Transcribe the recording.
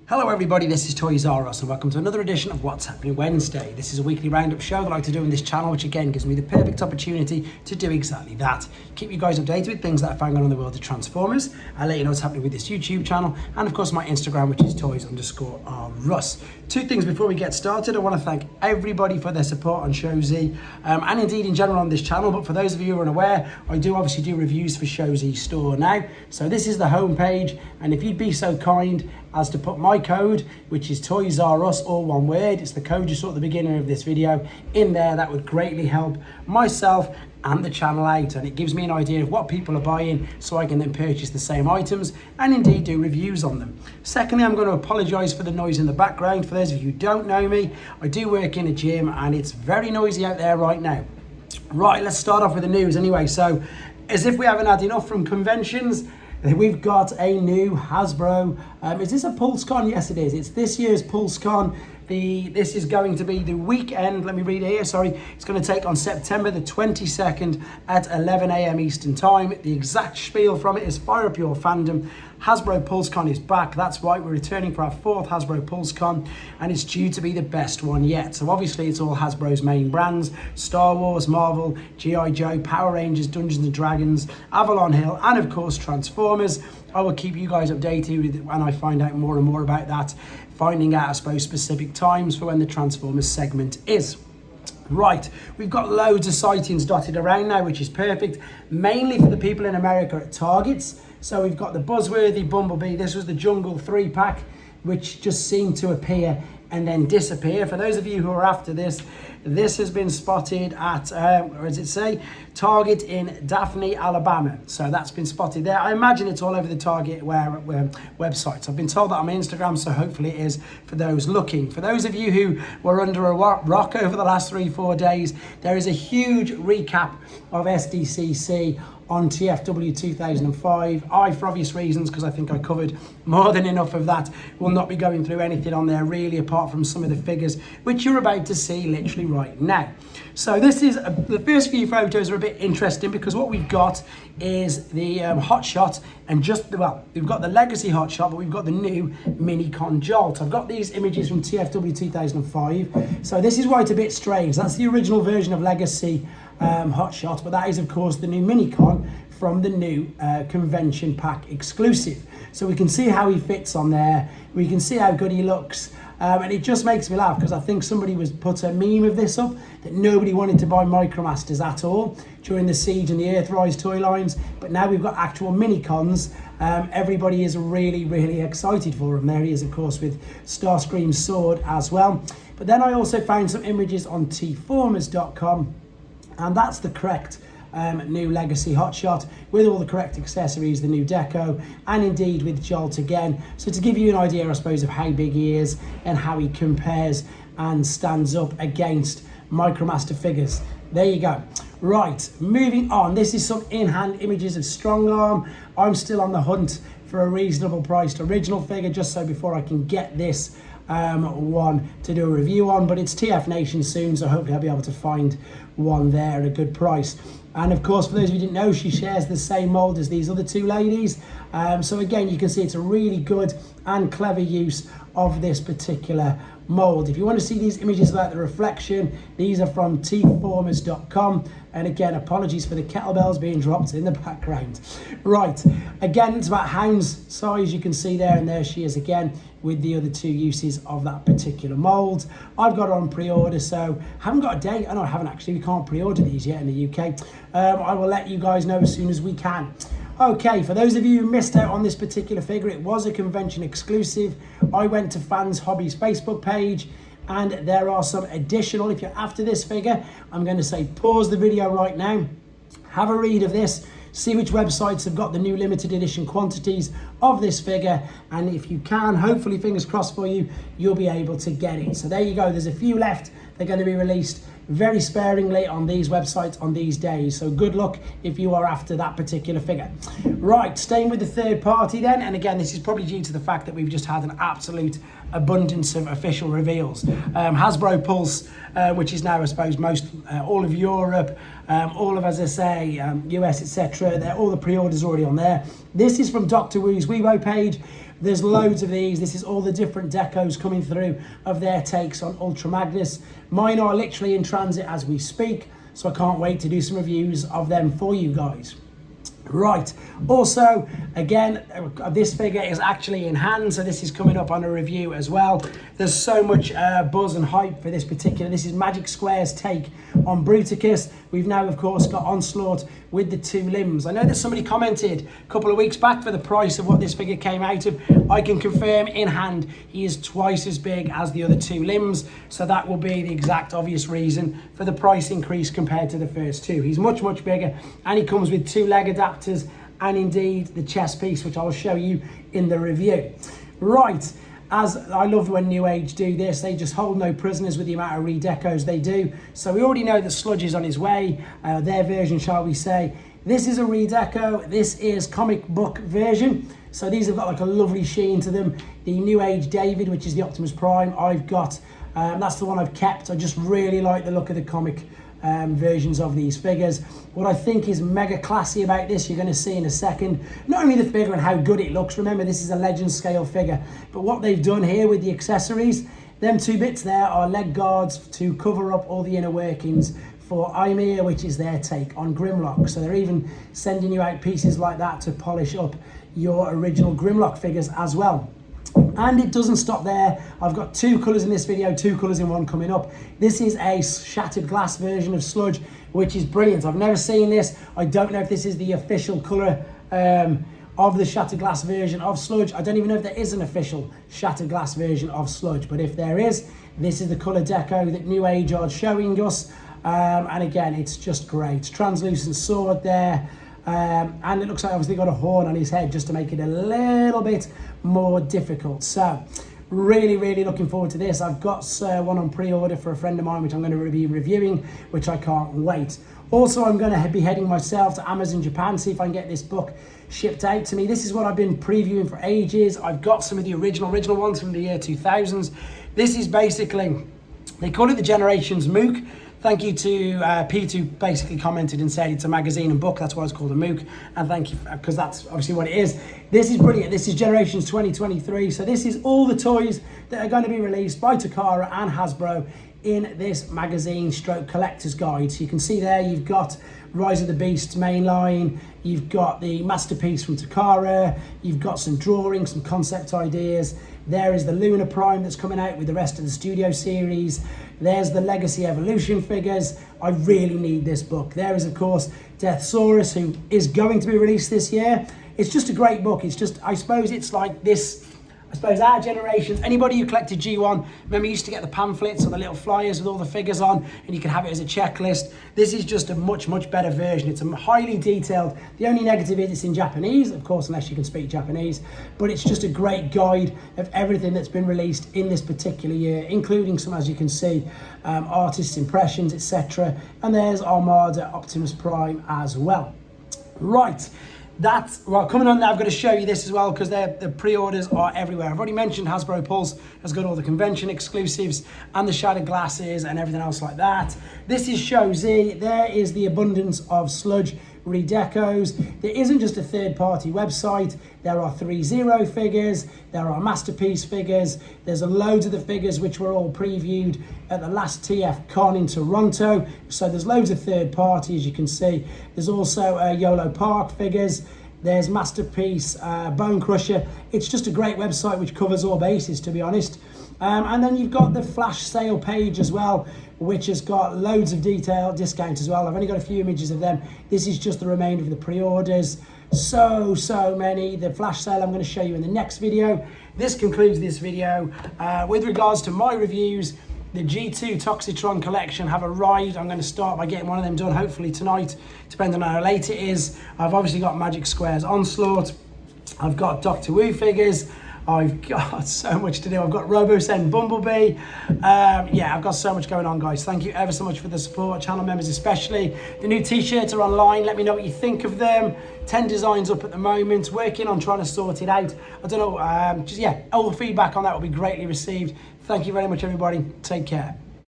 Hello everybody, this is Toys R Us and welcome to another edition of What's Happening Wednesday. This is a weekly roundup show that I like to do in this channel, which again gives me the perfect opportunity to do exactly that. Keep you guys updated with things that are going on in the world of Transformers. I'll let you know what's happening with this YouTube channel and of course my Instagram, which is Toys_R_Us. Two things before we get started. I want to thank everybody for their support on Show Z and indeed in general on this channel, but for those of you who are unaware, I do obviously do reviews for Show Z store now. So this is the home page, and if you'd be so kind as to put my code, which is Toys R Us, all one word, it's the code you saw at the beginning of this video, in there, that would greatly help myself and the channel out, and it gives me an idea of what people are buying so I can then purchase the same items and indeed do reviews on them. Secondly, I'm going to apologise for the noise in the background. For those of you who don't know me, I do work in a gym and it's very noisy out there right now. Right, let's start off with the news anyway. So, as if we haven't had enough from conventions, we've got a new Hasbro. Is this a PulseCon? Yes, it is. It's this year's PulseCon. This is going to be the weekend. Let me read it here. Sorry. It's going to take on September the 22nd at 11 a.m. Eastern Time. The exact spiel from it is fire up your fandom. Hasbro PulseCon is back. That's right. We're returning for our fourth Hasbro PulseCon, and it's due to be the best one yet. So obviously it's all Hasbro's main brands: Star Wars, Marvel, G.I. Joe, Power Rangers, Dungeons and Dragons, Avalon Hill, and of course Transformers. I will keep you guys updated when I find out more and more about that, finding out, I suppose, specific times for when the Transformers segment is. Right, we've got loads of sightings dotted around now, which is perfect, mainly for the people in America at Targets. So we've got the buzzworthy Bumblebee. This was the Jungle 3-pack, which just seemed to appear and then disappear. For those of you who are after this, this has been spotted at, where does it say? Target in Daphne, Alabama. So that's been spotted there. I imagine it's all over the Target websites. I've been told that on my Instagram, so hopefully it is for those looking. For those of you who were under a rock over the last 3-4 days, there is a huge recap of SDCC on TFW 2005. I, for obvious reasons, because I think I covered more than enough of that, will not be going through anything on there really, apart from some of the figures, which you're about to see literally right now. So this is, the first few photos are a bit interesting because what we've got is the Hot Shot, and we've got the Legacy Hot Shot, but we've got the new Minicon Jolt. I've got these images from TFW 2005. So this is why it's a bit strange. That's the original version of Legacy Hot Shot, but that is of course the new Minicon from the new convention pack exclusive. So we can see how he fits on there, we can see how good he looks, and it just makes me laugh because I think somebody put a meme of this up that nobody wanted to buy Micromasters at all during the Siege and the Earthrise toy lines, but now we've got actual Minicons. Everybody is really excited for him. There he is, of course, with Starscream's sword as well. But then I also found some images on tformers.com, and that's the correct new Legacy Hot Shot with all the correct accessories, the new deco, and indeed with Jolt again. So to give you an idea, I suppose, of how big he is and how he compares and stands up against Micromaster figures. There you go. Right, moving on. This is some in-hand images of Strongarm. I'm still on the hunt for a reasonable priced original figure, just so before I can get this one to do a review on, but it's TF Nation soon, so hopefully I'll be able to find one there at a good price. And of course, for those of you who didn't know, she shares the same mold as these other two ladies. So again, you can see it's a really good and clever use of this particular mold. If you want to see these images about the reflection, these are from tformers.com. And again, apologies for the kettlebells being dropped in the background. Right, again, it's about Hound's size. You can see there, and there she is again with the other two uses of that particular mold. I've got it on pre-order, so haven't got a date. No, I haven't actually. We can't pre-order these yet in the UK. I will let you guys know as soon as we can. Okay, for those of you who missed out on this particular figure, it was a convention exclusive. I went to Fans Hobbies Facebook page, and there are some additional, if you're after this figure, I'm going to say pause the video right now, have a read of this, see which websites have got the new limited edition quantities of this figure, and if you can, hopefully, fingers crossed for you, you'll be able to get it. So there you go, there's a few left. They're going to be released very sparingly on these websites on these days, so good luck if you are after that particular figure. Right, staying with the third party then, and again, this is probably due to the fact that we've just had an absolute abundance of official reveals. Hasbro Pulse, which is now, I suppose, all of Europe, all of, as I say, US, etc. All the pre-orders already on there. This is from Dr. Wu's Weibo page. There's loads of these. This is all the different decos coming through of their takes on Ultra Magnus. Mine are literally in transit as we speak, so I can't wait to do some reviews of them for you guys. Right, also, again, this figure is actually in hand, so this is coming up on a review as well. There's so much buzz and hype for this particular. This is Magic Square's take on Bruticus. We've now, of course, got Onslaught with the 2 limbs. I know that somebody commented a couple of weeks back for the price of what this figure came out of. I can confirm in hand he is twice as big as the other 2 limbs, so that will be the exact obvious reason for the price increase compared to the first 2. He's much, much bigger, and he comes with 2 leg adapters and indeed the chest piece, which I'll show you in the review. Right, as I love when Newage do this, they just hold no prisoners with the amount of redecos they do. So we already know that Sludge is on his way, their version, shall we say. This is a redeco, this is comic book version. So these have got like a lovely sheen to them. The Newage David, which is the Optimus Prime, I've got, that's the one I've kept. I just really like the look of the comic versions of these figures. What I think is mega classy about this, you're going to see in a second, not only the figure and how good it looks. Remember, this is a legend scale figure, but what they've done here with the accessories, them 2 bits there are leg guards to cover up all the inner workings for Ymir, which is their take on Grimlock. So they're even sending you out pieces like that to polish up your original Grimlock figures as well. And it doesn't stop there. I've got 2 colours in this video, 2 colours in one coming up. This is a shattered glass version of Sludge, which is brilliant. I've never seen this. I don't know if this is the official colour of the shattered glass version of Sludge. I don't even know if there is an official shattered glass version of Sludge, but if there is, this is the colour deco that Newage are showing us. And again, it's just great. Translucent sword there. And it looks like obviously got a horn on his head just to make it a little bit more difficult. So really, really looking forward to this. I've got one on pre-order for a friend of mine, which I'm going to be reviewing, which I can't wait. Also, I'm going to be heading myself to Amazon Japan, see if I can get this book shipped out to me. This is what I've been previewing for ages. I've got some of the original ones from the year 2000s. This is basically, they call it the Generations MOOC. Thank you to Pete, who basically commented and said it's a magazine and book. That's why it's called a MOOC. And thank you, because that's obviously what it is. This is brilliant. This is Generations 2023. So this is all the toys that are going to be released by Takara and Hasbro in this magazine stroke collector's guide. So you can see there you've got Rise of the Beasts mainline, you've got the masterpiece from Takara, you've got some drawings, some concept ideas. There is the Lunar Prime that's coming out with the rest of the Studio series. There's the Legacy Evolution figures. I really need this book. There is, of course, Deathsaurus, who is going to be released this year. It's just a great book. It's just, I suppose it's like this, I suppose our generations, anybody who collected G1, remember you used to get the pamphlets or the little flyers with all the figures on, and you could have it as a checklist. This is just a much, much better version. It's a highly detailed. The only negative is it's in Japanese, of course, unless you can speak Japanese, but it's just a great guide of everything that's been released in this particular year, including some, as you can see, artists' impressions, etc. And there's Armada Optimus Prime as well. Right. That's, well, coming on now, I've got to show you this as well, because the pre-orders are everywhere. I've already mentioned Hasbro Pulse has got all the convention exclusives and the shattered glasses and everything else like that. This is Show Z. There is the abundance of Sludge redecos. There isn't just a third-party website. There are 3-0 figures. There are Masterpiece figures. There's loads of the figures which were all previewed at the last TF Con in Toronto. So there's loads of third-party, as you can see. There's also YOLO Park figures. There's Masterpiece, Bone Crusher. It's just a great website which covers all bases, to be honest. And then you've got the flash sale page as well, which has got loads of detail discounts as well. I've only got a few images of them. This is just the remainder of the pre-orders. So many. The flash sale I'm going to show you in the next video. This concludes this video. With regards to my reviews, the G2 Toxitron collection have arrived. I'm going to start by getting one of them done hopefully tonight, depending on how late it is. I've obviously got Magic Square's Onslaught. I've got Doctor Who figures. I've got so much to do. I've got RoboSend Bumblebee. Yeah, I've got so much going on, guys. Thank you ever so much for the support, channel members especially. The new t-shirts are online. Let me know what you think of them. 10 designs up at the moment. Working on trying to sort it out. I don't know, just yeah, all the feedback on that will be greatly received. Thank you very much, everybody. Take care.